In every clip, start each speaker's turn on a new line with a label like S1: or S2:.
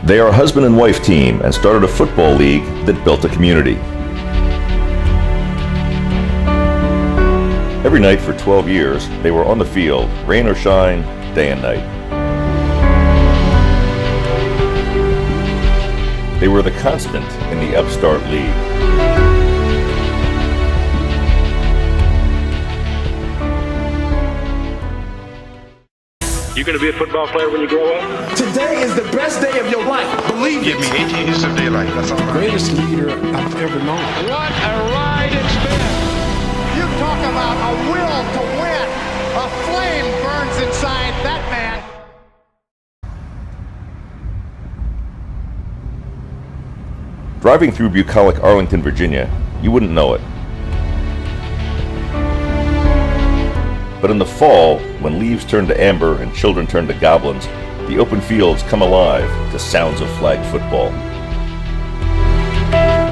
S1: They are a husband and wife team and started a football league that built a community. Every night for 12 years, they were on the field, rain or shine, day and night. They were the constant in the upstart league.
S2: You gonna be a football player when you grow up?
S3: Today is the best day of your life. Believe
S4: Give me 18 years of daylight. That's all.
S3: Greatest leader I've ever known.
S2: What a ride it's been!
S5: You talk about a will to win. A flame burns inside that man.
S1: Driving through bucolic Arlington, Virginia, you wouldn't know it. But in the fall, when leaves turn to amber and children turn to goblins, the open fields come alive to sounds of flag football.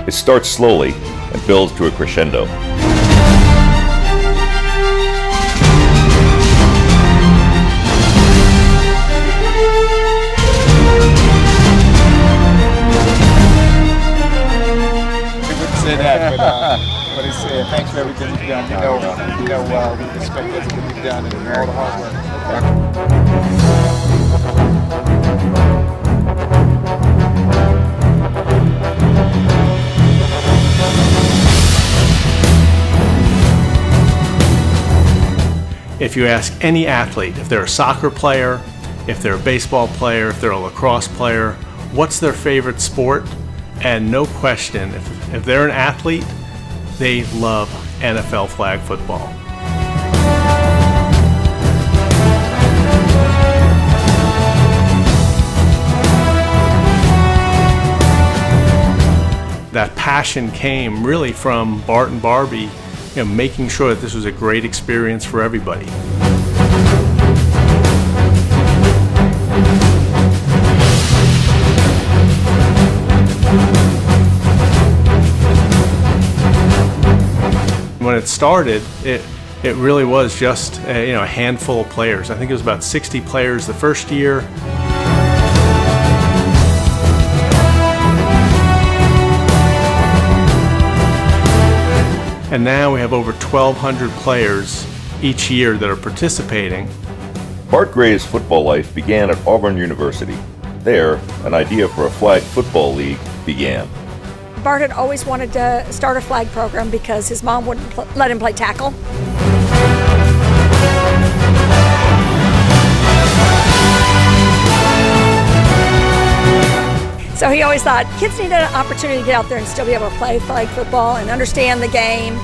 S1: It starts slowly and builds to a crescendo.
S6: Say that, but it's thanks for everything you've done. We respect everything you've done and all the hard work.
S7: If you ask any athlete, if they're a soccer player, if they're a baseball player, if they're a lacrosse player, what's their favorite sport? And no question, if they're an athlete, they love NFL flag football. That passion came really from Bart and Barbie, making sure that this was a great experience for everybody. When it started, it really was just a handful of players. I think it was about 60 players the first year. And now we have over 1,200 players each year that are participating.
S1: Bart Gray's football life began at Auburn University. There, an idea for a flag football league began.
S8: Bart had always wanted to start a flag program because his mom wouldn't let him play tackle. So he always thought kids need an opportunity to get out there and still be able to play flag football and understand the game.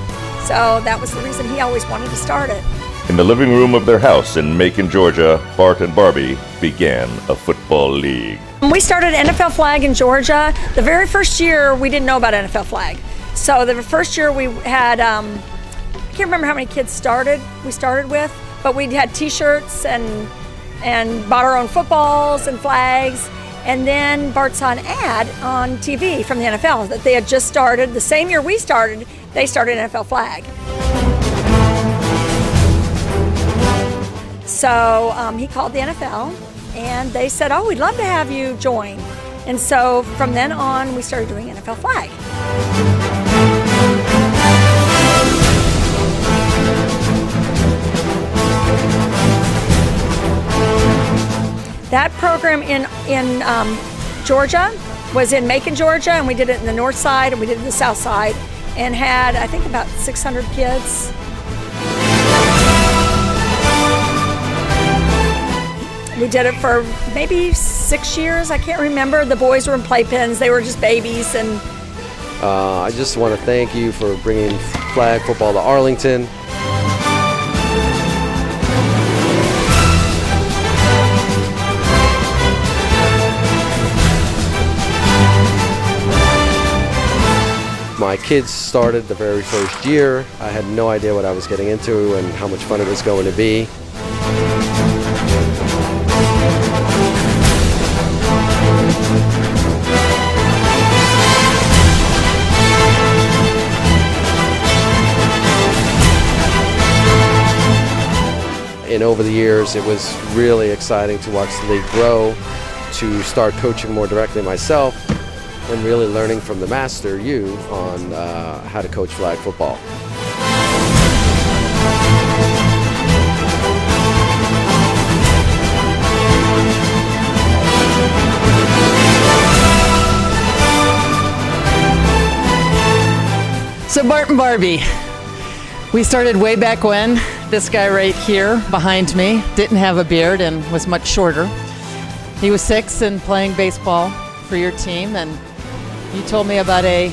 S8: So that was the reason he always wanted to start it.
S1: In the living room of their house in Macon, Georgia, Bart and Barbie began a football league.
S8: We started NFL flag in Georgia. The very first year, we didn't know about NFL flag. So the first year we had, I can't remember how many kids we started with, but we had t-shirts and bought our own footballs and flags. And then Bart saw an ad on TV from the NFL that they had just started. The same year we started, they started NFL flag. So he called the NFL and they said, oh, we'd love to have you join. And so from then on, we started doing NFL flag. That program in Georgia was in Macon, Georgia, and we did it in the north side and we did it in the south side and had, I think, about 600 kids. We did it for maybe 6 years. I can't remember. The boys were in playpens. They were just babies. And
S9: I just want to thank you for bringing flag football to Arlington. My kids started the very first year. I had no idea what I was getting into and how much fun it was going to be. And over the years, it was really exciting to watch the league grow. to start coaching more directly myself and really learning from the master, you, on how to coach flag football.
S10: So Bart and Barbie, we started way back when. This guy right here behind me didn't have a beard and was much shorter. He was 6 and playing baseball for your team, and you told me about a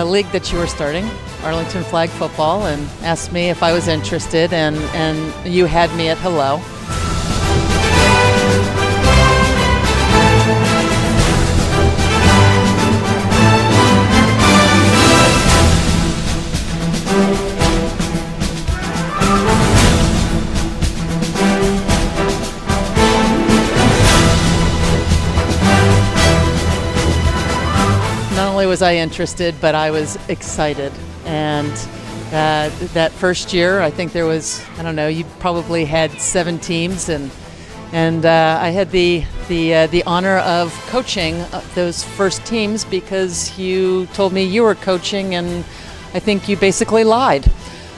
S10: league that you were starting, Arlington flag football, and asked me if I was interested, and you had me at hello. Not only was I interested, but I was excited. And that first year, I think there was, I don't know, you probably had 7 teams, and I had the honor of coaching those first teams because you told me you were coaching, and I think you basically lied,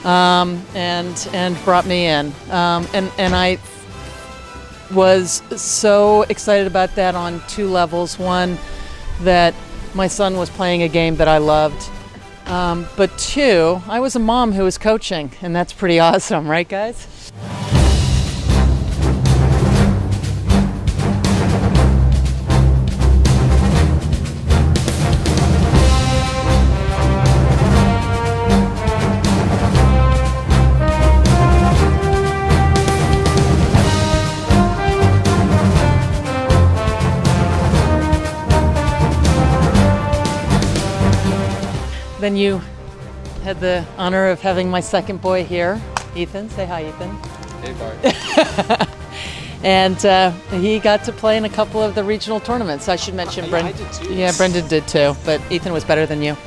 S10: and brought me in, and I was so excited about that on 2 levels. One, that my son was playing a game that I loved, but 2, I was a mom who was coaching, and that's pretty awesome, right, guys? Then you had the honor of having my second boy here, Ethan. Say hi, Ethan.
S9: Hey, Bart.
S10: And he got to play in a couple of the regional tournaments. I should mention Brendan.
S9: I did too.
S10: Yeah, Brendan did too, but Ethan was better than you.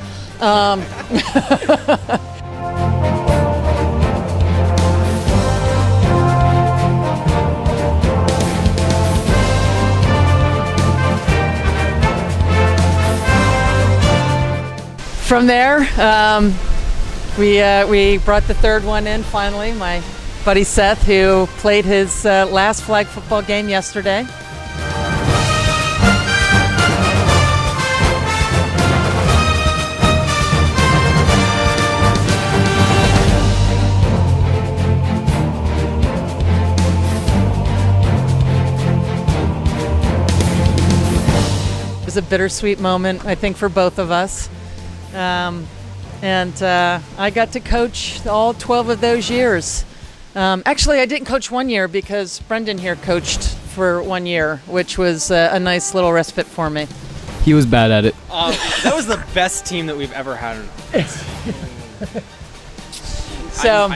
S10: From there, we brought the third one in finally, my buddy Seth, who played his last flag football game yesterday. It was a bittersweet moment, I think, for both of us. I got to coach all 12 of those years. Actually, I didn't coach 1 year because Brendan here coached for 1 year, which was a nice little respite for me.
S11: He was bad at it.
S12: That was the best team that we've ever had.
S10: So,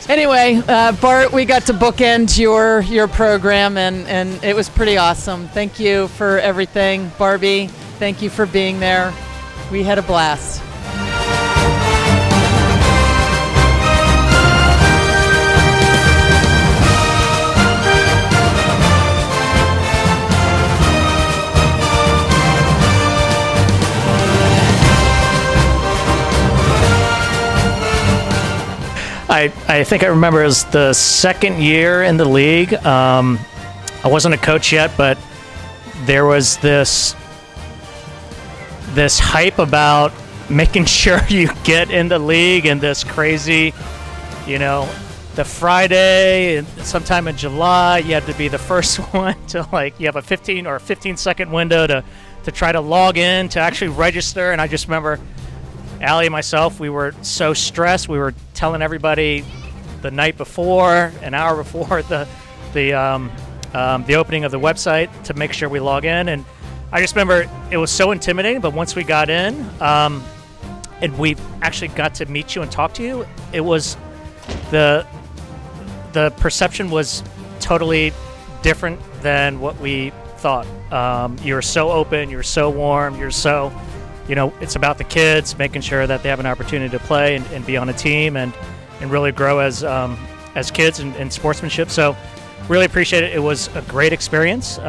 S10: anyway, Bart, we got to bookend your program, and it was pretty awesome. Thank you for everything. Barbie, thank you for being there. We had a blast.
S13: I think I remember it was the second year in the league. I wasn't a coach yet, but there was this hype about making sure you get in the league, and this crazy, the Friday, sometime in July, you had to be the first one to, you have a 15-second window to try to log in, to actually register. And I just remember Allie and myself, we were so stressed. We were telling everybody the night before, an hour before the opening of the website, to make sure we log in. And I just remember it was so intimidating, but once we got in, and we actually got to meet you and talk to you, it was the perception was totally different than what we thought. You're so open, you're so warm, you're so, it's about the kids, making sure that they have an opportunity to play and be on a team and really grow as kids in sportsmanship. So really appreciate it. It was a great experience.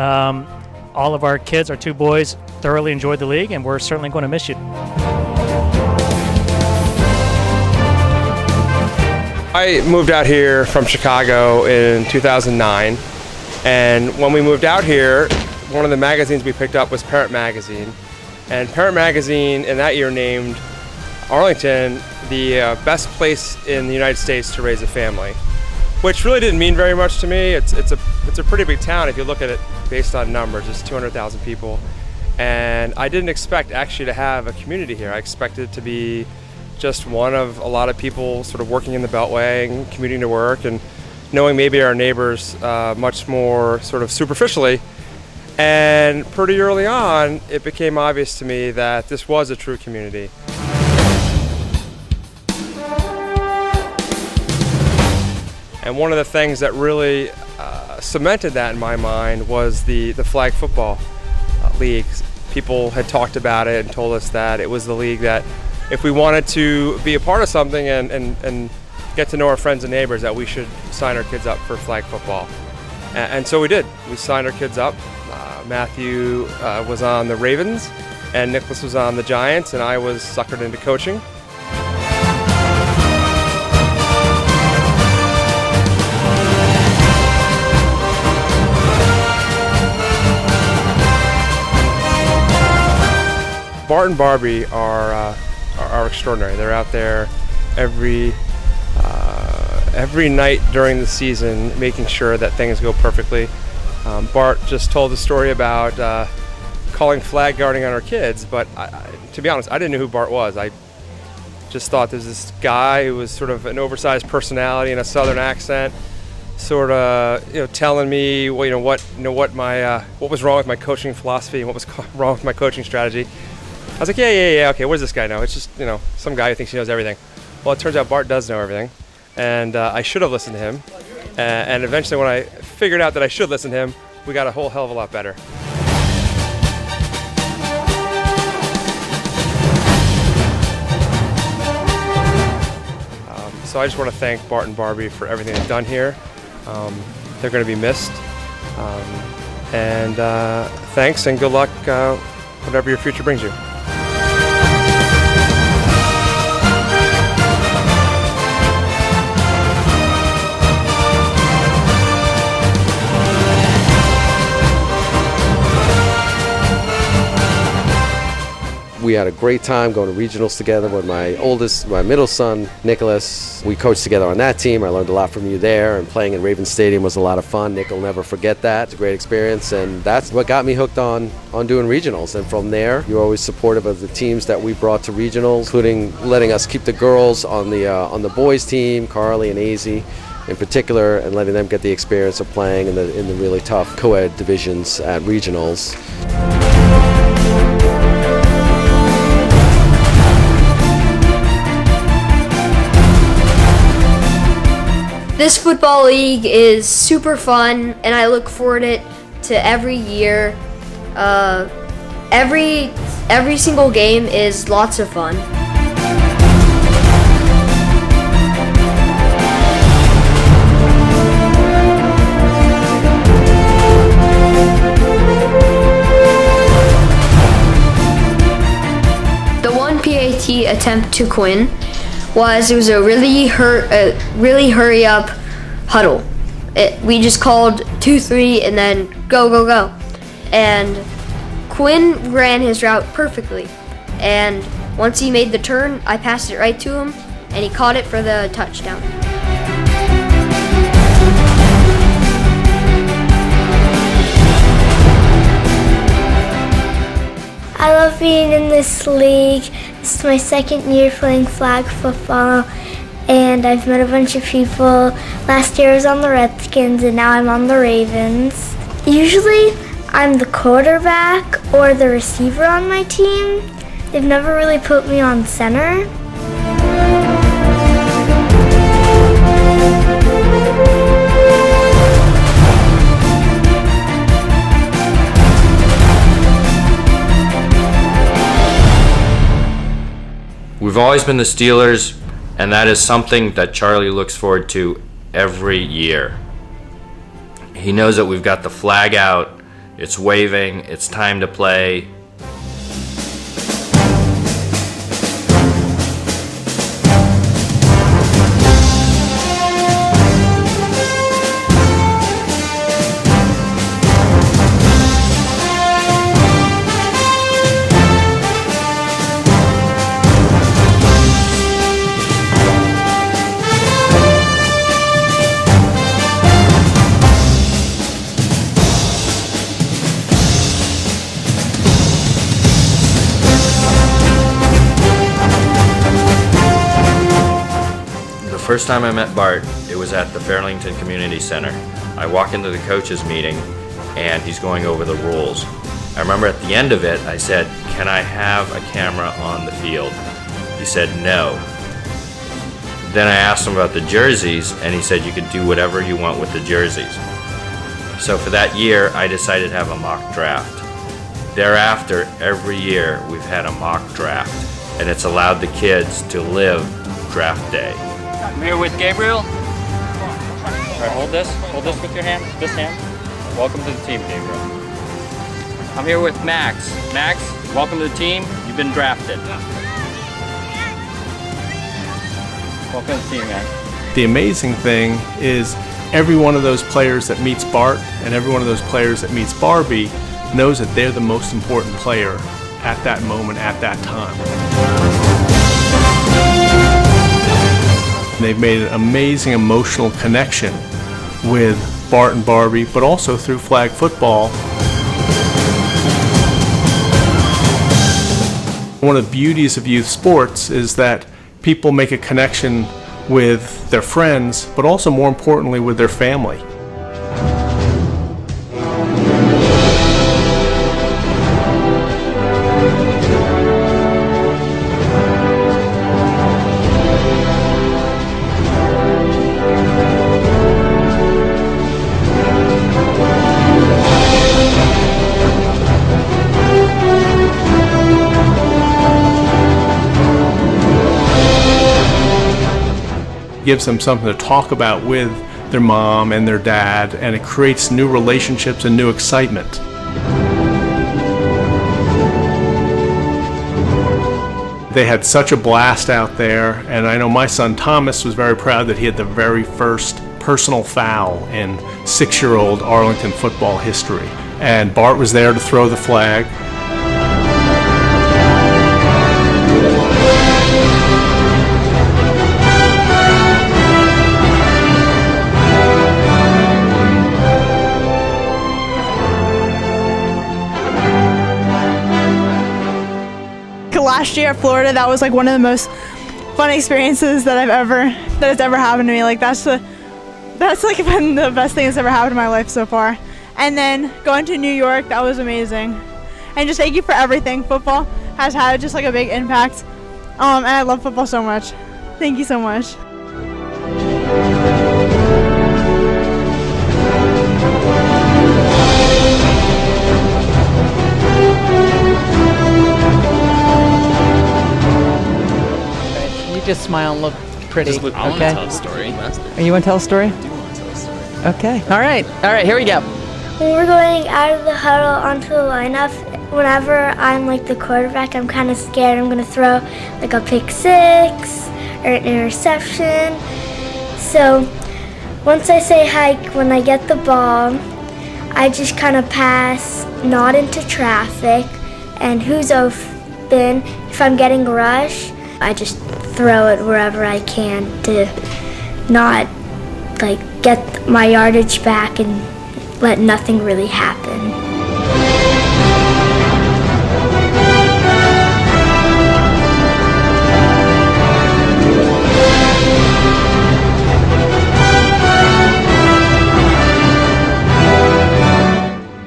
S13: all of our kids, our 2 boys, thoroughly enjoyed the league, and we're certainly going to miss you.
S11: I moved out here from Chicago in 2009, and when we moved out here, one of the magazines we picked up was Parent Magazine, and Parent Magazine in that year named Arlington the best place in the United States to raise a family, which really didn't mean very much to me. It's a pretty big town if you look at it based on numbers. It's 200,000 people, and I didn't expect actually to have a community here. I expected it to be just one of a lot of people sort of working in the Beltway and commuting to work and knowing maybe our neighbors much more sort of superficially. And pretty early on, it became obvious to me that this was a true community. And one of the things that really cemented that in my mind was the flag football league. People had talked about it and told us that it was the league that if we wanted to be a part of something and get to know our friends and neighbors, that we should sign our kids up for flag football. And so we did. We signed our kids up. Matthew was on the Ravens, and Nicholas was on the Giants, and I was suckered into coaching. Bart and Barbie are extraordinary. They're out there every night during the season, making sure that things go perfectly. Bart just told the story about calling flag guarding on our kids, but to be honest, I didn't know who Bart was. I just thought there's this guy who was sort of an oversized personality and a Southern accent, sort of telling me what was wrong with my coaching philosophy and what was wrong with my coaching strategy. I was like, yeah, okay, what does this guy know? It's just, some guy who thinks he knows everything. Well, it turns out Bart does know everything, and I should have listened to him. And eventually when I figured out that I should listen to him, we got a whole hell of a lot better. So I just want to thank Bart and Barbie for everything they've done here. They're going to be missed. And thanks and good luck, whatever your future brings you.
S9: We had a great time going to regionals together with my middle son, Nicholas. We coached together on that team. I learned a lot from you there, and playing in Raven Stadium was a lot of fun. Nick will never forget that. It's a great experience, and that's what got me hooked on doing regionals. And from there, you're always supportive of the teams that we brought to regionals, including letting us keep the girls on the boys team, Carly and Azy in particular, and letting them get the experience of playing in the really tough co-ed divisions at regionals.
S14: This football league is super fun, and I look forward to every year. Every single game is lots of fun. The one PAT attempt to Quinn it was a really hurry up huddle. We just called 2-3 and then go. And Quinn ran his route perfectly. And once he made the turn, I passed it right to him and he caught it for the touchdown.
S15: I love being in this league. This is my second year playing flag football, and I've met a bunch of people. Last year I was on the Redskins, and now I'm on the Ravens. Usually I'm the quarterback or the receiver on my team. They've never really put me on center.
S16: We've always been the Steelers, and that is something that Charlie looks forward to every year. He knows that we've got the flag out It's waving, it's time to play. The first time I met Bart, it was at the Arlington Community Center. I walk into the coaches meeting and he's going over the rules. I remember at the end of it, I said, "Can I have a camera on the field?" He said no. Then I asked him about the jerseys and he said you could do whatever you want with the jerseys. So for that year, I decided to have a mock draft. Thereafter, every year we've had a mock draft and it's allowed the kids to live draft day.
S17: I'm here with Gabriel. All right, hold this with your hand, this hand. Welcome to the team, Gabriel. I'm here with Max. Max, welcome to the team. You've been drafted. Welcome to the team, Max.
S7: The amazing thing is every one of those players that meets Bart and every one of those players that meets Barbie knows that they're the most important player at that moment, at that time. They've made an amazing emotional connection with Bart and Barbie, but also through flag football. One of the beauties of youth sports is that people make a connection with their friends, but also more importantly with their family. Gives them something to talk about with their mom and their dad, and it creates new relationships and new excitement. They had such a blast out there, and I know my son Thomas was very proud that he had the very first personal foul in 6-year-old Arlington football history. And Bart was there to throw the flag.
S18: Last year at Florida, that was like one of the most fun experiences that has ever happened to me. Like that's like been the best thing that's ever happened in my life so far. And then going to New York, that was amazing. And just thank you for everything. Football has had just like a big impact. And I love football so much. Thank you so much.
S10: Just smile and look pretty.
S12: Just look, I want to tell a story.
S10: Are you want to tell a story?
S12: I do want to tell a story.
S10: Okay. All right, here we go.
S15: When we're going out of the huddle onto the lineup, whenever I'm like the quarterback, I'm kind of scared I'm going to throw like a pick six or an interception. So once I say hike, when I get the ball, I just kind of pass, not into traffic, and who's open. If I'm getting a rush, I just throw it wherever I can to not like get my yardage back and let nothing really happen.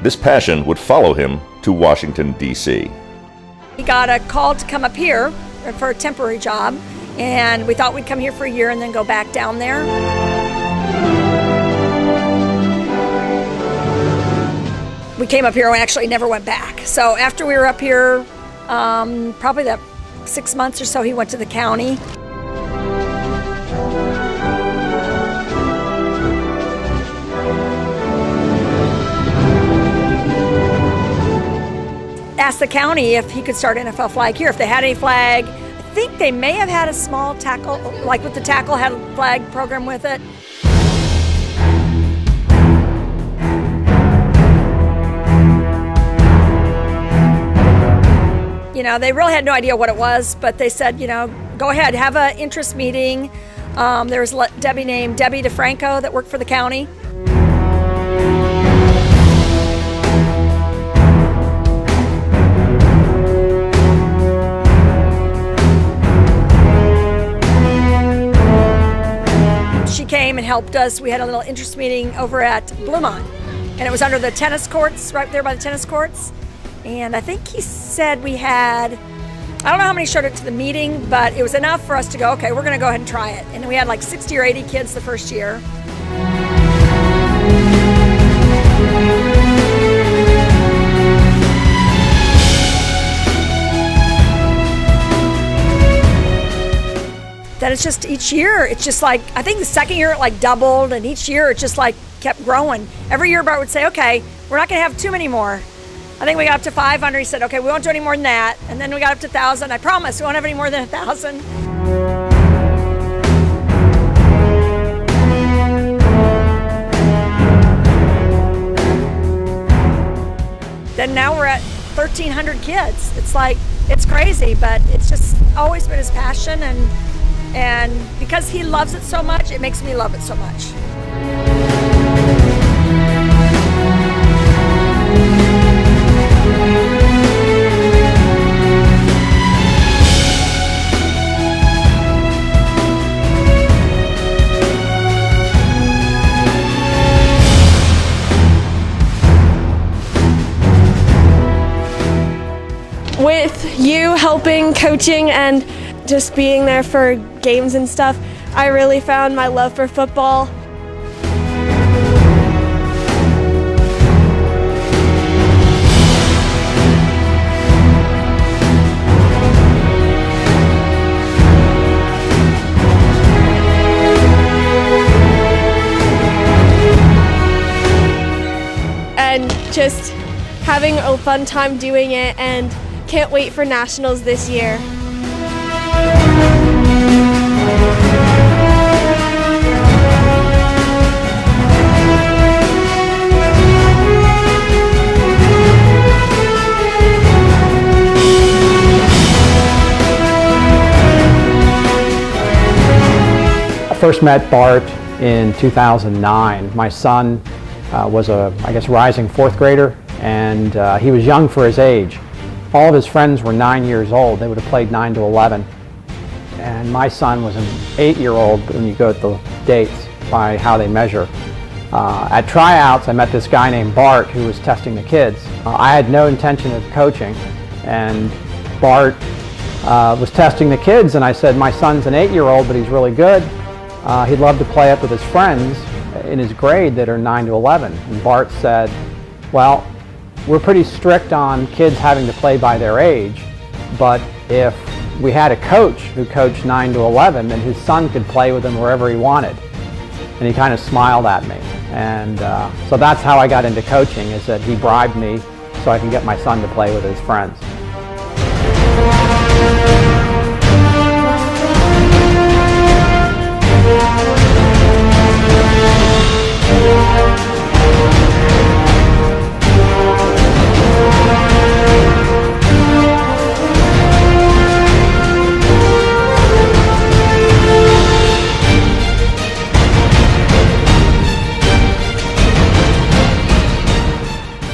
S1: This passion would follow him to Washington, D.C.
S8: He got a call to come up here for a temporary job, and we thought we'd come here for a year and then go back down there. We came up here and actually never went back. So after we were up here, probably that 6 months or so, he went to the county. the county if he could start NFL flag here, if they had any flag. I think they may have had a small tackle, like with the tackle, had a flag program with it. You know, they really had no idea what it was, but they said, you know, go ahead, have an interest meeting. There was Debbie named Debbie DeFranco that worked for the county. She came and helped us. We had a little interest meeting over at Bluemont, and it was under the tennis courts, right there by the tennis courts. And I think he said we had, I don't know how many showed up to the meeting, but it was enough for us to go, okay, we're going to go ahead and try it. And we had like 60 or 80 kids the first year. Then it's just each year, it's just like, I think the second year it like doubled, and each year it just like kept growing. Every year Bart would say, okay, we're not going to have too many more. I think we got up to 500. He said, okay, we won't do any more than that. And then we got up to 1,000. I promise we won't have any more than 1,000. Then now we're at 1,300 kids. It's like, it's crazy, but it's just always been his passion. And because he loves it so much, it makes me love it so much.
S19: With you helping, coaching, and just being there for games and stuff, I really found my love for football. And just having a fun time doing it, and can't wait for nationals this year.
S20: I first met Bart in 2009. My son was a, I guess, rising fourth grader, and he was young for his age. All of his friends were 9 years old. They would have played 9 to 11. And my son was an 8-year-old when you go at the dates by how they measure. At tryouts, I met this guy named Bart who was testing the kids. I had no intention of coaching, and Bart was testing the kids, and I said, my son's an 8-year-old, but he's really good. He'd love to play up with his friends in his grade that are 9 to 11. And Bart said, well, we're pretty strict on kids having to play by their age, but if we had a coach who coached 9 to 11, then his son could play with him wherever he wanted. And he kind of smiled at me. And so that's how I got into coaching, is that he bribed me so I can get my son to play with his friends.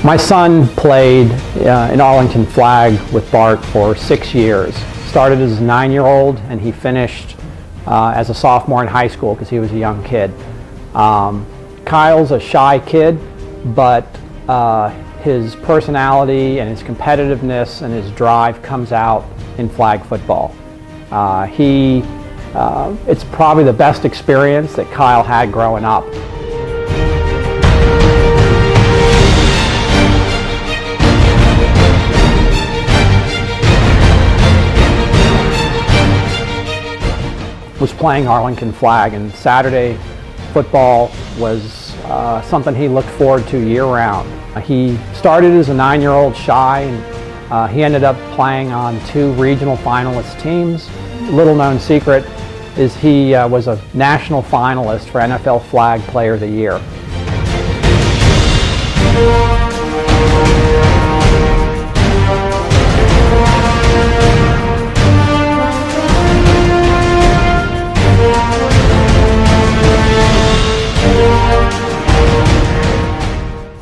S20: My son played in Arlington flag with Bart for 6 years. Started as a 9-year-old, and he finished as a sophomore in high school because he was a young kid. Kyle's a shy kid, but his personality and his competitiveness and his drive comes out in flag football. It's probably the best experience that Kyle had growing up. Was playing Arlington flag, and Saturday football was something he looked forward to year-round. He started as a 9-year-old shy, and He ended up playing on 2 regional finalist teams. Little known secret is he was a national finalist for NFL Flag Player of the Year.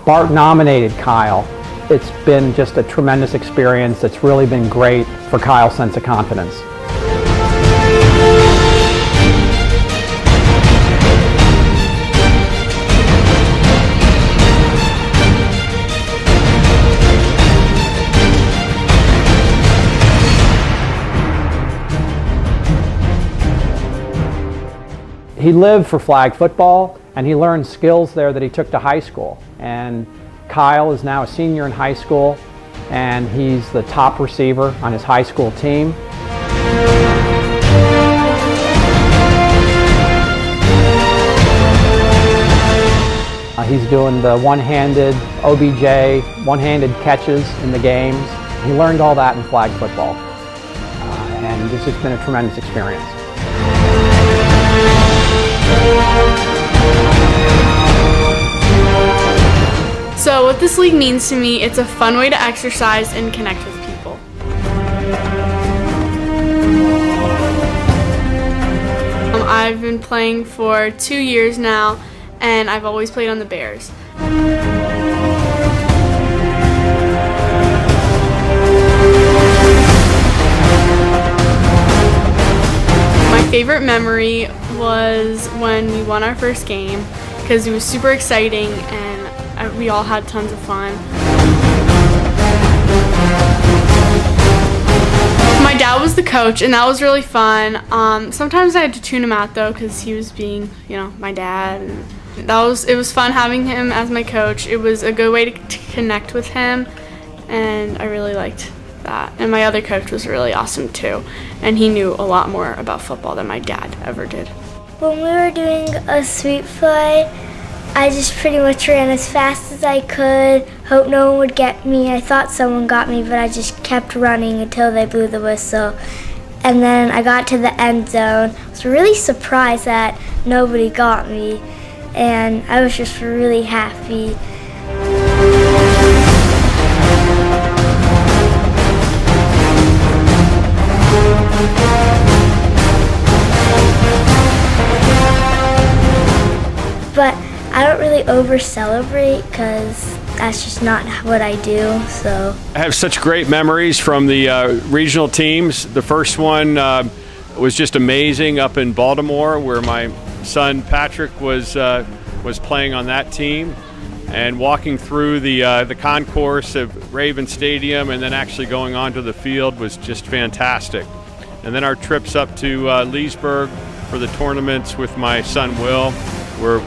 S20: Bart nominated Kyle. It's been just a tremendous experience. It's really been great for Kyle's sense of confidence. He lived for flag football, and he learned skills there that he took to high school. And Kyle is now a senior in high school, and he's the top receiver on his high school team. He's doing the one-handed OBJ, one-handed catches in the games. He learned all that in flag football, and this has been a tremendous experience.
S21: So what this league means to me, it's a fun way to exercise and connect with people. I've been playing for 2 years now, and I've always played on the Bears. My favorite memory was when we won our first game, because it was super exciting and we all had tons of fun. My dad was the coach, and that was really fun. Sometimes I had to tune him out though, because he was being, my dad. And it was fun having him as my coach. It was a good way to connect with him, and I really liked that. And my other coach was really awesome too, and he knew a lot more about football than my dad ever did.
S15: When we were doing a sweep play, I just pretty much ran as fast as I could, hope no one would get me. I thought someone got me, but I just kept running until they blew the whistle. And then I got to the end zone. I was really surprised that nobody got me, and I was just really happy. But I don't really over-celebrate because that's just not what I do, so.
S22: I have such great memories from the regional teams. The first one was just amazing up in Baltimore, where my son Patrick was playing on that team, and walking through the concourse of Raven Stadium and then actually going onto the field was just fantastic. And then our trips up to Leesburg for the tournaments with my son Will were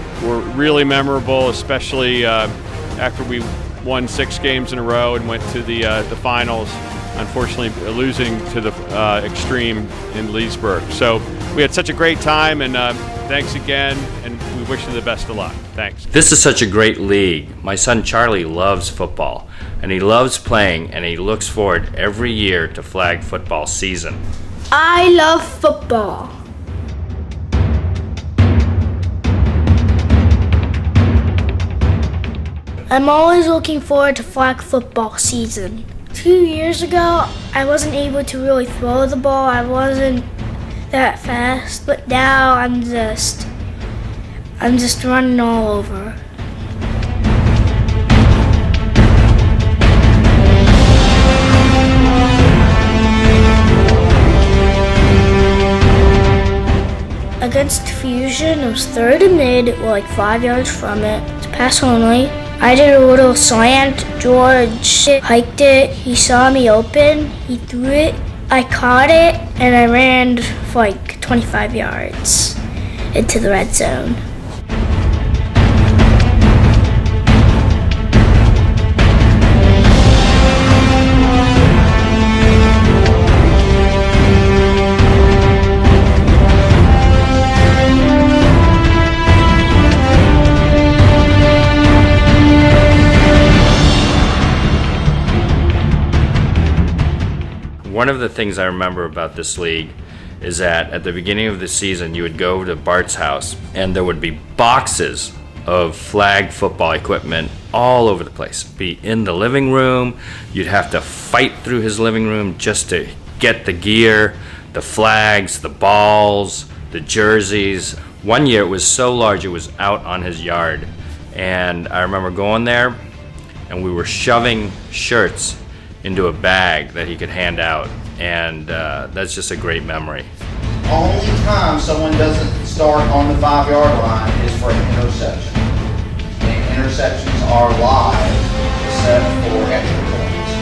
S22: really memorable, especially after we won 6 games in a row and went to the finals, unfortunately losing to the Extreme in Leesburg. So we had such a great time, and thanks again, and we wish you the best of luck. Thanks.
S16: This is such a great league. My son Charlie loves football, and he loves playing, and he looks forward every year to flag football season.
S15: I love football. I'm always looking forward to flag football season. 2 years ago, I wasn't able to really throw the ball. I wasn't that fast, but now I'm just running all over. Against Fusion, it was third and mid, like 5 yards from it. It's pass only. I did a little slant. George hiked it. He saw me open. He threw it. I caught it, and I ran for like 25 yards into the red zone.
S16: one of the things I remember about this league is that at the beginning of the season, you would go to Bart's house and there would be boxes of flag football equipment all over the place. Be in the living room, you'd have to fight through his living room just to get the gear, the flags, the balls, the jerseys. One year it was so large it was out on his yard, and I remember going there and we were shoving shirts into a bag that he could hand out, and that's just a great memory.
S3: Only time someone doesn't start on the 5-yard line is for an interception. And interceptions are live except for extra points.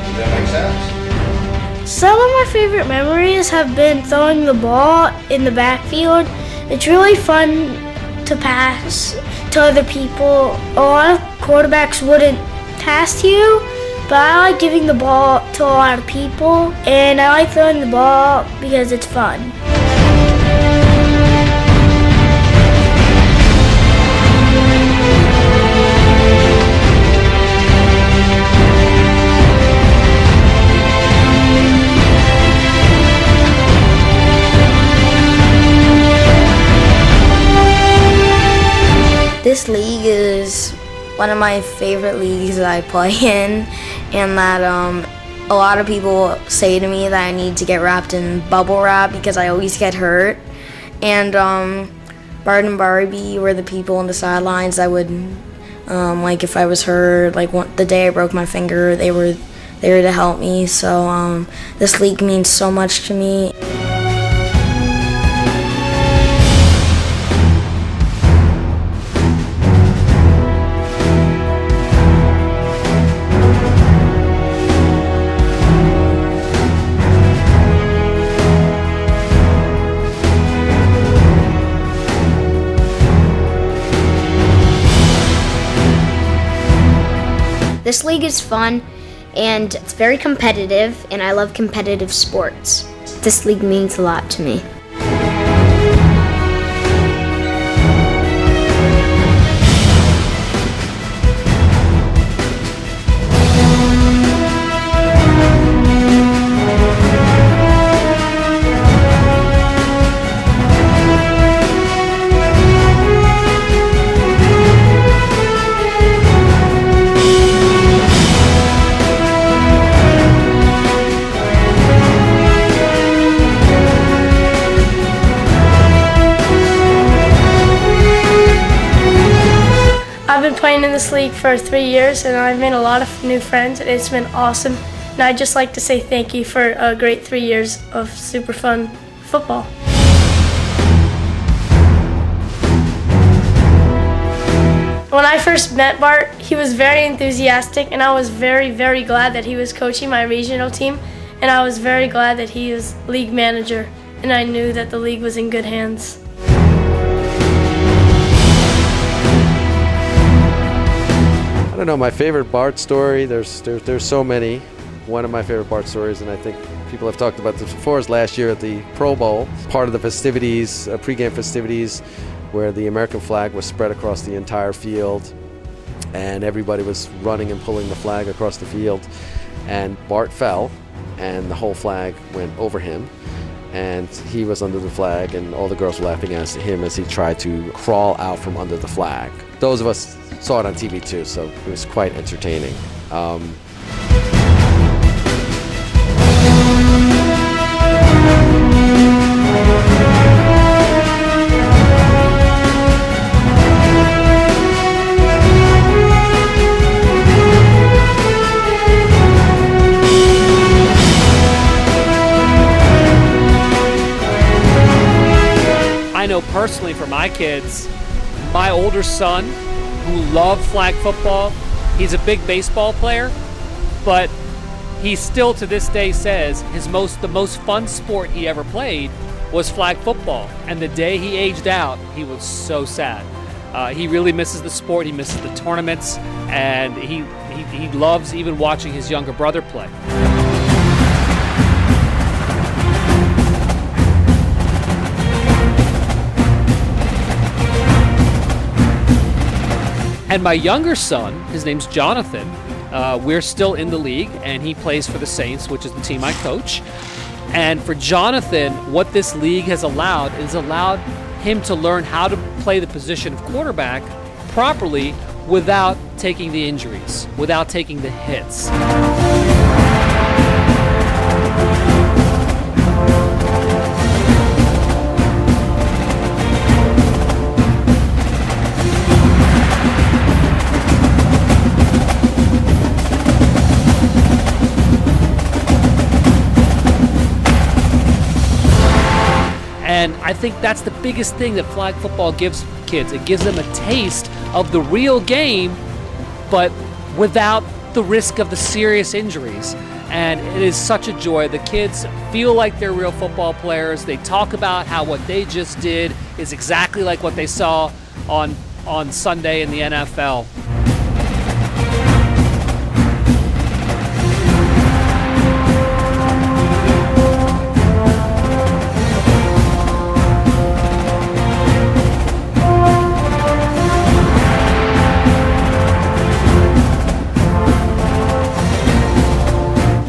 S3: Does that make sense?
S15: Some of my favorite memories have been throwing the ball in the backfield. It's really fun to pass to other people. A lot of quarterbacks wouldn't pass you, but I like giving the ball to a lot of people, and I like throwing the ball because it's fun.
S14: This league is one of my favorite leagues that I play in, and that a lot of people say to me that I need to get wrapped in bubble wrap because I always get hurt. And Bart and Barbie were the people on the sidelines that would, like if I was hurt, like the day I broke my finger, they were there to help me. So this league means so much to me.
S15: This league is fun, and it's very competitive, and I love competitive sports.
S14: This league means a lot to me.
S19: I've been playing in this league for 3 years, and I've made a lot of new friends, and it's been awesome. And I'd just like to say thank you for a great 3 years of super fun football. When I first met Bart, he was very enthusiastic, and I was very, very glad that he was coaching my regional team, and I was very glad that he was league manager, and I knew that the league was in good hands.
S9: I don't know, my favorite Bart story, there's so many. One of my favorite Bart stories, and I think people have talked about this before, is last year at the Pro Bowl. Part of the festivities, pregame festivities, where the American flag was spread across the entire field, and everybody was running and pulling the flag across the field. And Bart fell, and the whole flag went over him. And he was under the flag, and all the girls were laughing at him as he tried to crawl out from under the flag. Those of us saw it on TV too, so it was quite entertaining.
S4: I know personally for my kids, my older son, who loved flag football, he's a big baseball player, but he still to this day says the most fun sport he ever played was flag football. And the day he aged out, he was so sad. He really misses the sport, he misses the tournaments, and he loves even watching his younger brother play. And my younger son, his name's Jonathan, We're still in the league, and he plays for the Saints, which is the team I coach. And for Jonathan, what this league has allowed is allowed him to learn how to play the position of quarterback properly without taking the injuries, without taking the hits. And I think that's the biggest thing that flag football gives kids. It gives them a taste of the real game, but without the risk of the serious injuries. And it is such a joy. The kids feel like they're real football players. They talk about how what they just did is exactly like what they saw on Sunday in the NFL.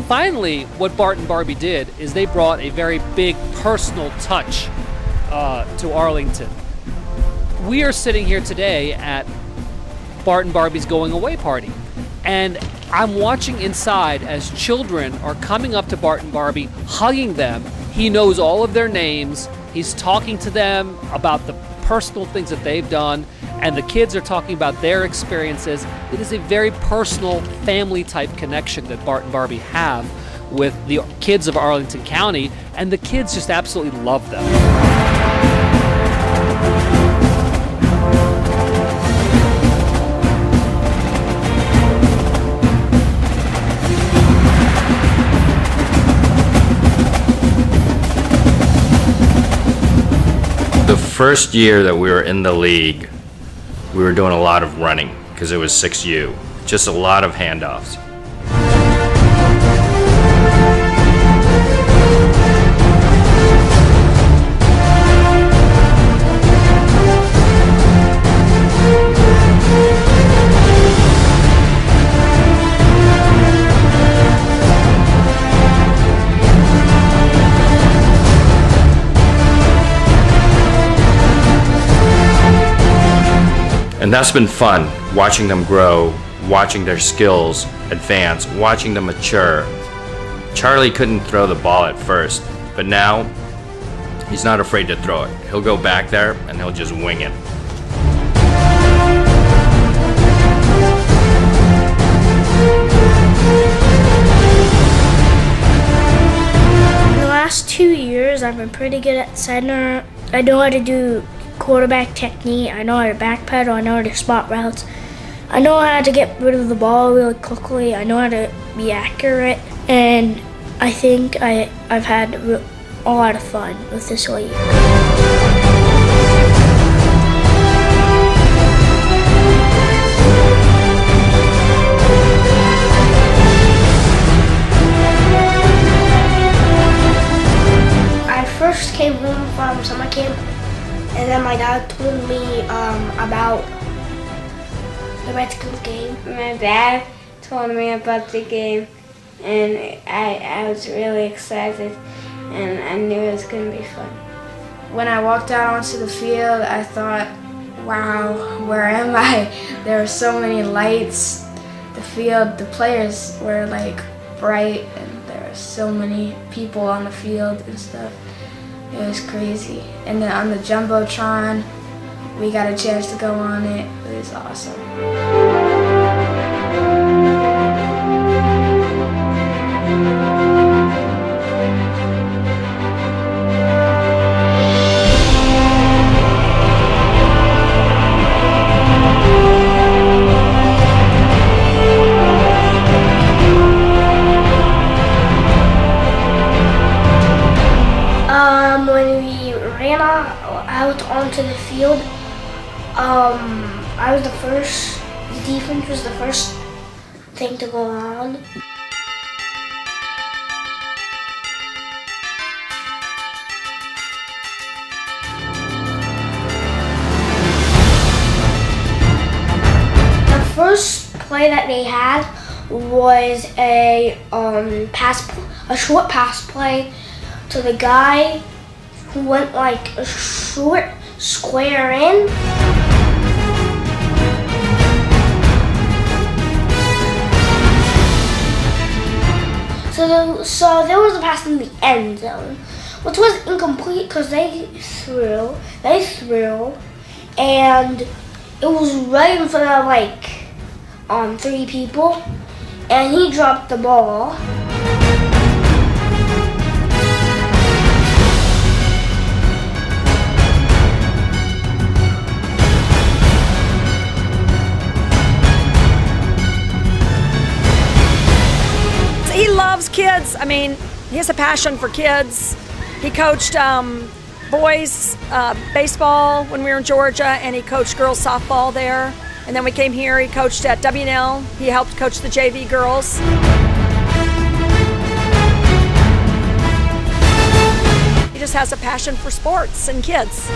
S4: Finally, what Bart and Barbie did is they brought a very big personal touch to Arlington. We are sitting here today at Bart and Barbie's going away party, and I'm watching inside as children are coming up to Bart and Barbie, hugging them. He knows all of their names. He's talking to them about the personal things that they've done, and the kids are talking about their experiences. It is a very personal, family-type connection that Bart and Barbie have with the kids of Arlington County, and the kids just absolutely love them.
S16: The first year that we were in the league, we were doing a lot of running because it was 6U, just a lot of handoffs. And that's been fun, watching them grow, watching their skills advance, watching them mature. Charlie couldn't throw the ball at first, but now he's not afraid to throw it. He'll go back there and he'll just wing it.
S15: The last 2 years, I've been pretty good at center. I know how to do quarterback technique. I know how to backpedal. I know how to spot routes. I know how to get rid of the ball really quickly. I know how to be accurate. And I think I've had a lot of fun with this league. I first came home from summer camp, and then my dad told me about the Redskins game.
S2: My dad told me about the game, and I was really excited, and I knew it was going to be fun.
S5: When I walked out onto the field, I thought, wow, where am I? There were so many lights. The field, the players were like bright, and there were so many people on the field and stuff. It was crazy. And then on the Jumbotron, we got a chance to go on it. It was awesome.
S15: When we ran out onto the field, I was the first. The defense was the first thing to go on. The first play that they had was a short pass play to the guy who went like a short square in. So there was a pass in the end zone, which was incomplete because they threw, and it was right in front of like 3 people, and he dropped the ball.
S8: He loves kids. I mean, he has a passion for kids. He coached boys baseball when we were in Georgia, and he coached girls softball there. And then we came here, he coached at W&L. He helped coach the JV girls. He just has a passion for sports and kids.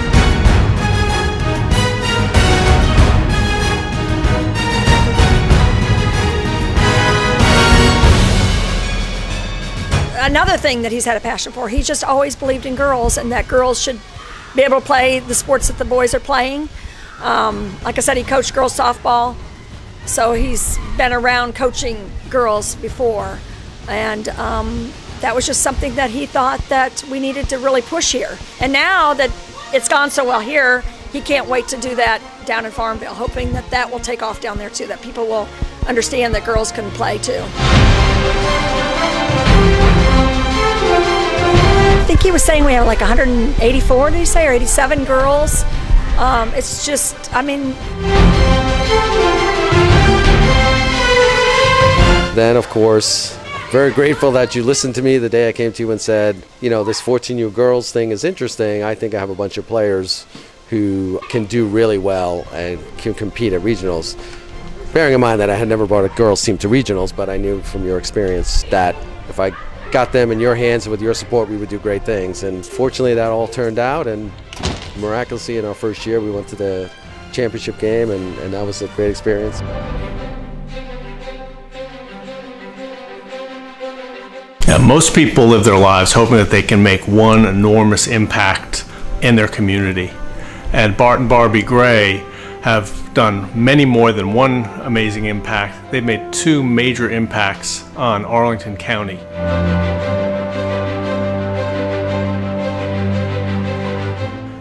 S8: Another thing that he's had a passion for, he just always believed in girls and that girls should be able to play the sports that the boys are playing. Like I said, he coached girls softball, so he's been around coaching girls before. And that was just something that he thought that we needed to really push here. And now that it's gone so well here, he can't wait to do that down in Farmville, hoping that that will take off down there too, that people will understand that girls can play too. I think he was saying we have like 184, did he say, or 87 girls. It's just, I mean.
S9: Then, of course, very grateful that you listened to me the day I came to you and said, you know, this 14U girls thing is interesting. I think I have a bunch of players who can do really well and can compete at regionals. Bearing in mind that I had never brought a girls team to regionals, but I knew from your experience that if I got them in your hands and with your support, we would do great things. And fortunately, that all turned out. And miraculously, in our first year, we went to the championship game, and that was a great experience.
S7: Yeah, most people live their lives hoping that they can make one enormous impact in their community. And Bart and Barbie Gray have done many more than one amazing impact. They've made 2 major impacts on Arlington County.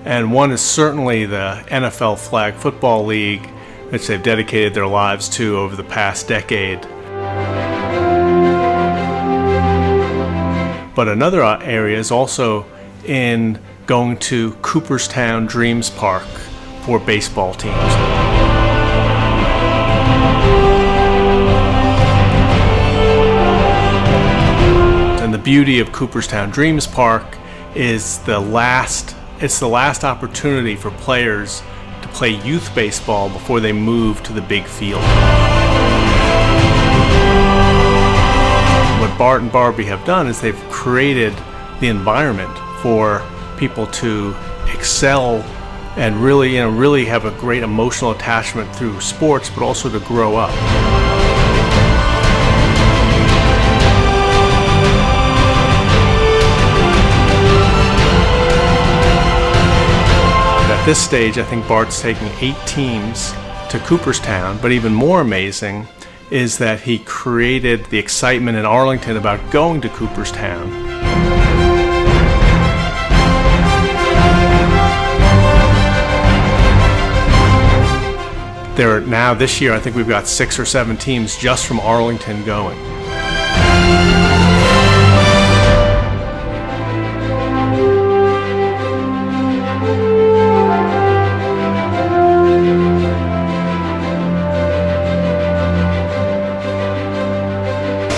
S7: And one is certainly the NFL Flag Football League, which they've dedicated their lives to over the past decade. But another area is also in going to Cooperstown Dreams Park for baseball teams. And the beauty of Cooperstown Dreams Park is it's the last opportunity for players to play youth baseball before they move to the big field. What Bart and Barbie have done is they've created the environment for people to excel and really have a great emotional attachment through sports, but also to grow up. At this stage, I think Bart's taking 8 teams to Cooperstown, but even more amazing is that he created the excitement in Arlington about going to Cooperstown. There are now, this year, I think we've got 6 or 7 teams just from Arlington going.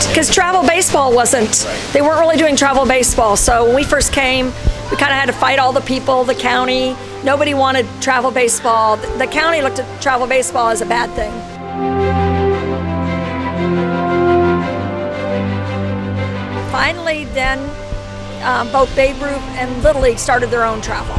S8: Because travel baseball they weren't really doing travel baseball. So when we first came, we kind of had to fight all the people, the county. Nobody wanted travel baseball. The county looked at travel baseball as a bad thing. Finally, then, both Babe Ruth and Little League started their own travel.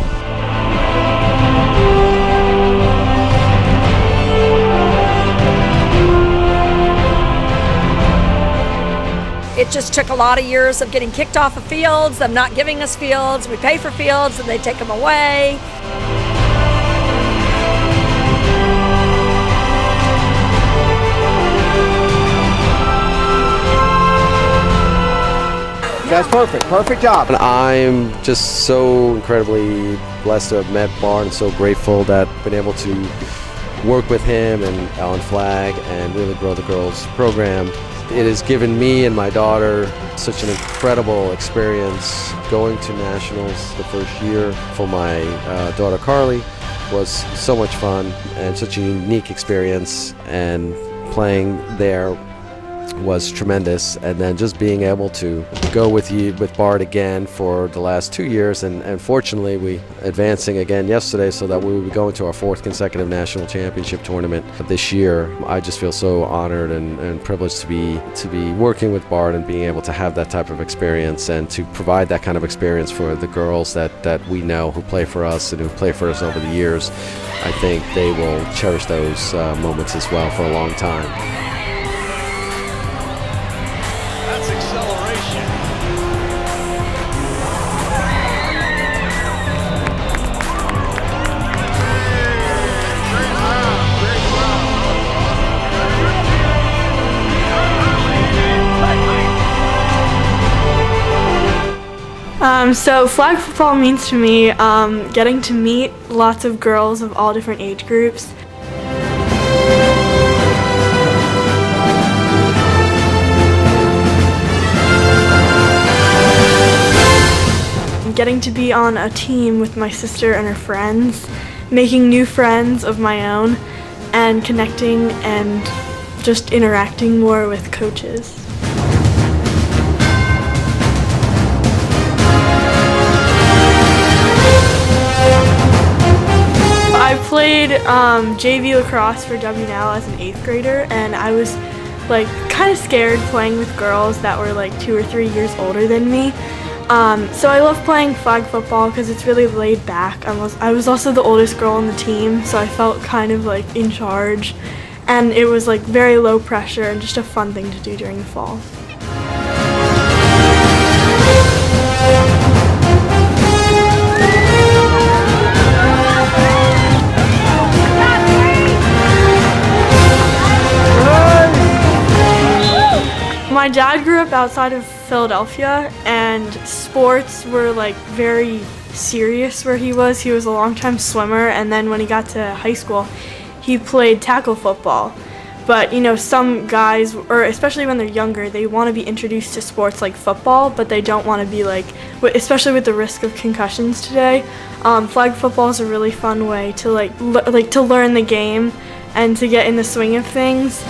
S8: it just took a lot of years of getting kicked off of fields, them not giving us fields. We pay for fields and they take them away.
S9: That's perfect. Perfect job. And I'm just so incredibly blessed to have met Bart and so grateful that I've been able to work with him and on flag and really grow the girls program. It has given me and my daughter such an incredible experience. Going to nationals the first year for my daughter Carly was so much fun and such a unique experience, and playing there was tremendous. And then just being able to go with Bart again for the last 2 years, and fortunately we advancing again yesterday so that we will be going to our 4th consecutive national championship tournament this year. I just feel so honored and privileged to be working with Bart and being able to have that type of experience and to provide that kind of experience for the girls that we know who play for us and who play for us over the years. I think they will cherish those moments as well for a long time.
S21: So flag football means to me getting to meet lots of girls of all different age groups. Getting to be on a team with my sister and her friends, making new friends of my own, and connecting and just interacting more with coaches. I played JV lacrosse for WNL as an 8th grader, and I was like kind of scared playing with girls that were like 2 or 3 years older than me. So I love playing flag football because it's really laid back. I was also the oldest girl on the team, so I felt kind of like in charge, and it was like very low pressure and just a fun thing to do during the fall. My dad grew up outside of Philadelphia, and sports were like very serious where he was. He was a longtime swimmer, and then when he got to high school, he played tackle football. But you know, some guys, or especially when they're younger, they want to be introduced to sports like football, but they don't want to be like, especially with the risk of concussions today. Flag football is a really fun way to like to learn the game and to get in the swing of things.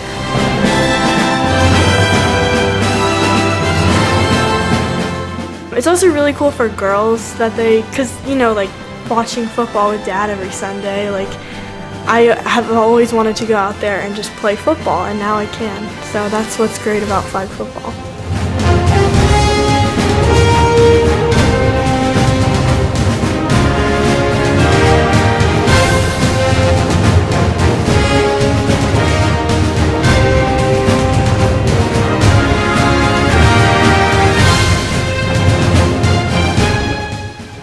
S21: It's also really cool for girls that because you know, like watching football with Dad every Sunday, like I have always wanted to go out there and just play football, and now I can. So that's what's great about flag football.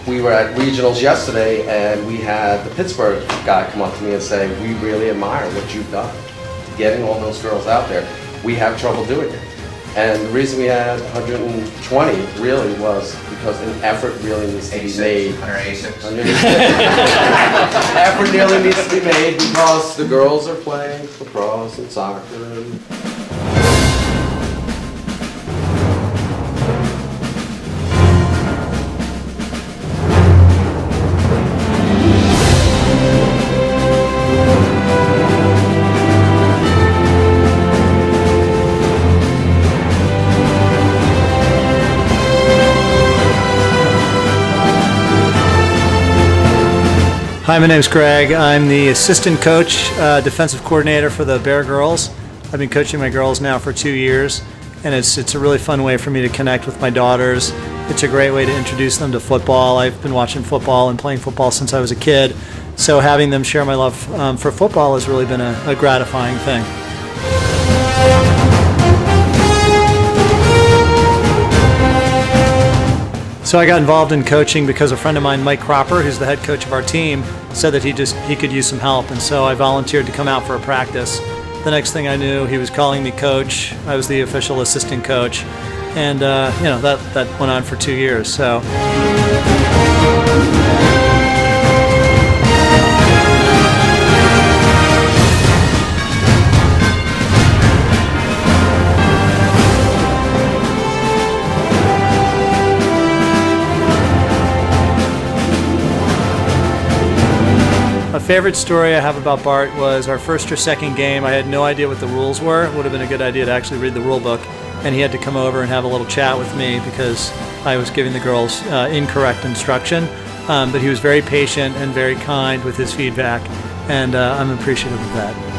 S9: We were at regionals yesterday, and we had the Pittsburgh guy come up to me and say, "We really admire what you've done, getting all those girls out there. We have trouble doing it." And the reason we had 120 really was because an effort really needs to be made.
S3: 186.
S9: Effort really needs to be made because the girls are playing lacrosse and soccer.
S6: Hi, my name's Greg. I'm the assistant coach, defensive coordinator for the Bear Girls. I've been coaching my girls now for 2 years, and it's a really fun way for me to connect with my daughters. It's a great way to introduce them to football. I've been watching football and playing football since I was a kid, so having them share my love for football has really been a gratifying thing. So I got involved in coaching because a friend of mine, Mike Cropper, who's the head coach of our team, said that he could use some help, and so I volunteered to come out for a practice. The next thing I knew, he was calling me coach. I was the official assistant coach, and that went on for 2 years. So. A favorite story I have about Bart was our first or second game. I had no idea what the rules were. It would have been a good idea to actually read the rule book. And he had to come over and have a little chat with me because I was giving the girls incorrect instruction. But he was very patient and very kind with his feedback. And I'm appreciative of that.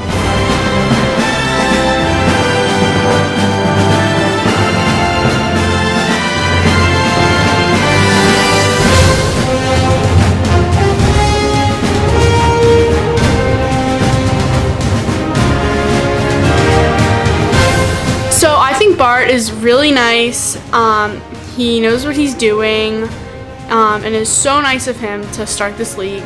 S21: Bart is really nice. He knows what he's doing, and it's so nice of him to start this league.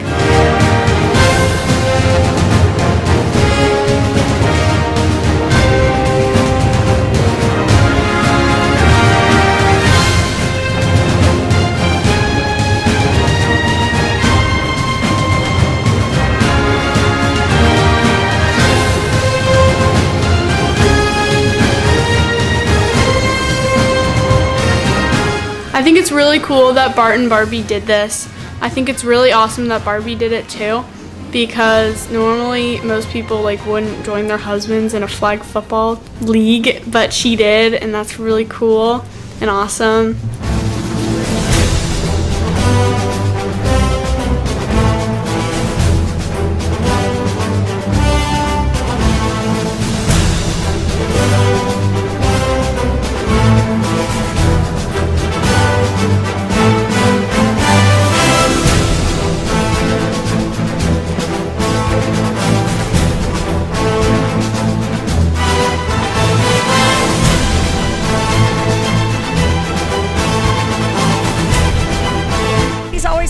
S21: I think it's really cool that Bart and Barbie did this. I think it's really awesome that Barbie did it too, because normally most people wouldn't join their husbands in a flag football league, but she did, and that's really cool and awesome.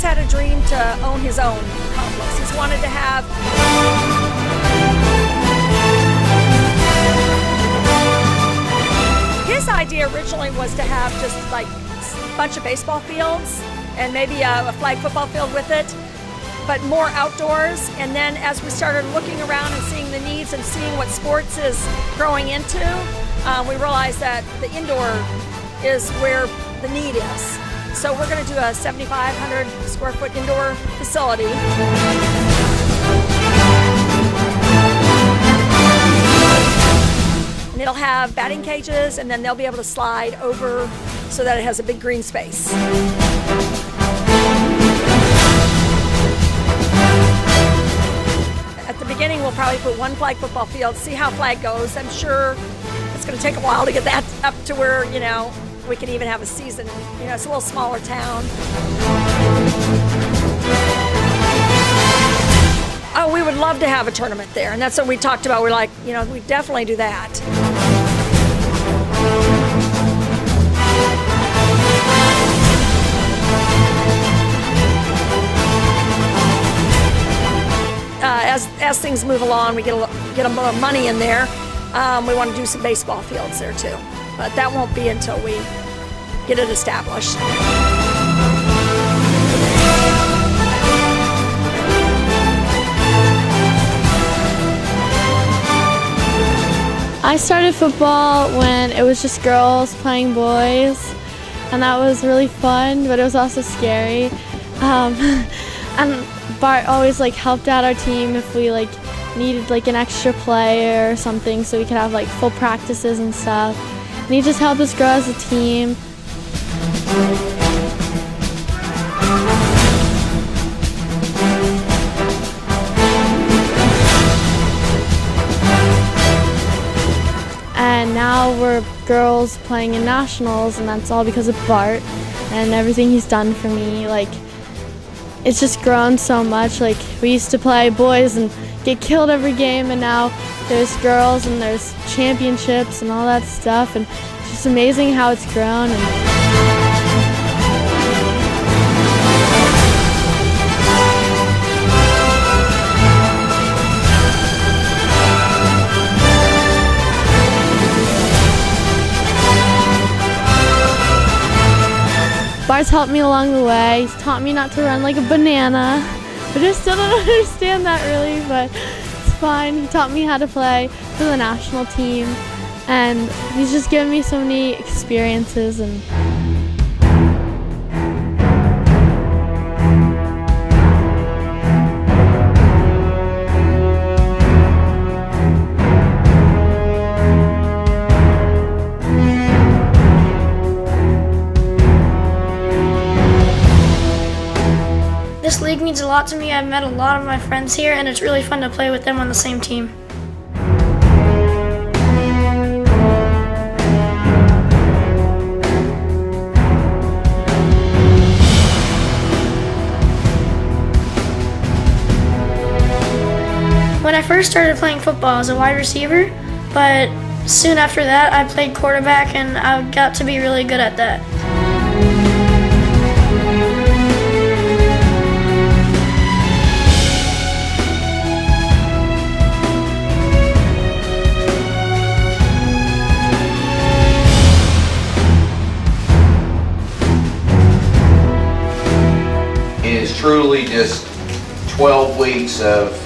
S8: Had a dream to own his own complex. He's wanted to have his idea originally was to have just a bunch of baseball fields and maybe a flag football field with it, but more outdoors. And then as we started looking around and seeing the needs and seeing what sports is growing into, we realized that the indoor is where the need is. So we're going to do a 7,500 square foot indoor facility. And it'll have batting cages, and then they'll be able to slide over so that it has a big green space. At the beginning, we'll probably put one flag football field, see how flag goes. I'm sure it's going to take a while to get that up to where, we can even have a season. It's a little smaller town. Oh, we would love to have a tournament there, and that's what we talked about. We're like, we definitely do that. As things move along, we get a little money in there. We want to do some baseball fields there too. But that won't be until we get it established.
S11: I started football when it was just girls playing boys, and that was really fun, but it was also scary. And Bart always helped out our team if we needed an extra player or something, so we could have full practices and stuff. And he just helped us grow as a team. And now we're girls playing in nationals, and that's all because of Bart and everything he's done for me. It's just grown so much. We used to play boys and get killed every game, and now there's girls and there's championships and all that stuff, and it's just amazing how it's grown. And helped me along the way. He's taught me not to run like a banana, but I still don't understand that really, but it's fine. He taught me how to play for the national team, and he's just given me so many experiences. And
S19: This league means a lot to me. I've met a lot of my friends here, and it's really fun to play with them on the same team. When I first started playing football, I was a wide receiver, but soon after that, I played quarterback, and I got to be really good at that.
S3: It is truly just 12 weeks of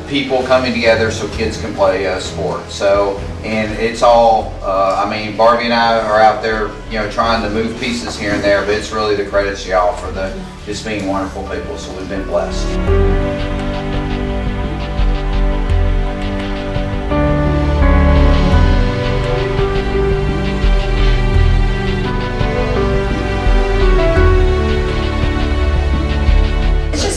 S3: people coming together so kids can play a sport. So, and it's all, I mean, Barbie and I are out there, you know, trying to move pieces here and there, but it's really the credit to y'all for just being wonderful people. So we've been blessed.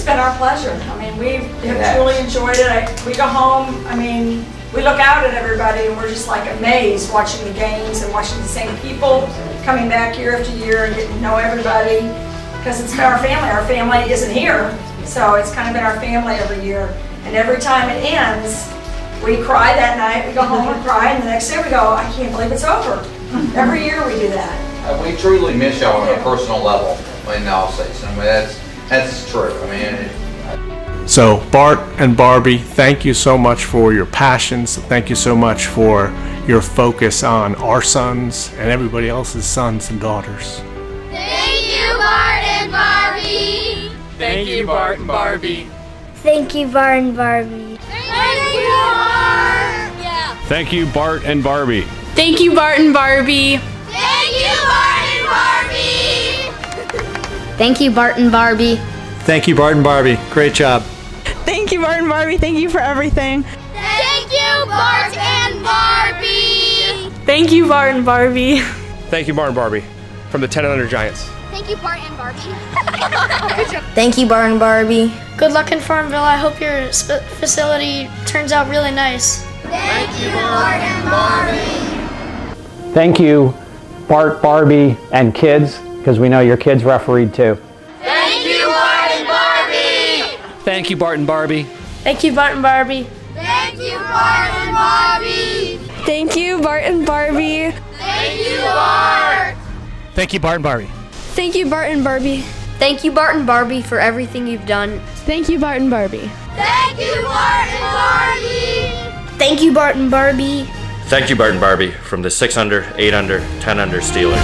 S13: Our pleasure. I mean, we have truly enjoyed it. We go home, I mean, we look out at everybody and we're just like amazed watching the games and watching the same people coming back year after year and getting to know everybody, because it's been our family. Our family isn't here, so it's kind of been our family every year. And every time it ends, we cry that night. We go home and cry, and the next day we go, I can't believe it's over. Every year we do that.
S3: We truly miss y'all on a personal level in the off season. I mean, that's true. I mean,
S7: So Bart and Barbie, thank you so much for your passions. Thank you so much for your focus on our sons and everybody else's sons and daughters.
S17: Thank you, Bart and Barbie.
S4: Thank you, Bart and Barbie.
S15: Thank you, Bart and Barbie.
S17: Thank you, Bart. Yeah.
S22: Thank you, Bart and Barbie.
S21: Thank you, Bart and Barbie.
S17: Thank you, Bart and Barbie.
S14: Thank you, Bart and Barbie.
S6: Thank you, Bart and Barbie. Great job.
S18: Thank you, Bart and Barbie. Thank you for everything.
S17: Thank you, Bart and Barbie.
S21: Thank you, Bart and Barbie.
S23: Thank you, Bart and Barbie, from the 10 and Under Giants.
S17: Thank you, Bart and Barbie. Good job.
S14: Thank you, Bart and Barbie.
S19: Good luck in Farmville. I hope your facility turns out really nice.
S17: Thank you, Bart and Barbie.
S20: Thank you, Bart, Barbie, and kids, because we know your kids refereed too.
S17: Thank you, Bart and Barbie.
S4: Thank you, Bart and Barbie.
S19: Thank you, Bart and Barbie.
S17: Thank you, Bart and Barbie.
S11: Thank you, Bart and Barbie.
S17: Thank you, Bart.
S4: Thank you, Bart and Barbie.
S11: Thank you, Bart and Barbie.
S14: Thank you, Bart and Barbie, for everything you've done.
S11: Thank you, Bart and Barbie.
S17: Thank you, Bart and Barbie.
S19: Thank you, Bart and Barbie.
S16: Thank you, Bart and Barbie, from the 6 Under, 8 Under, 10 Under Steelers.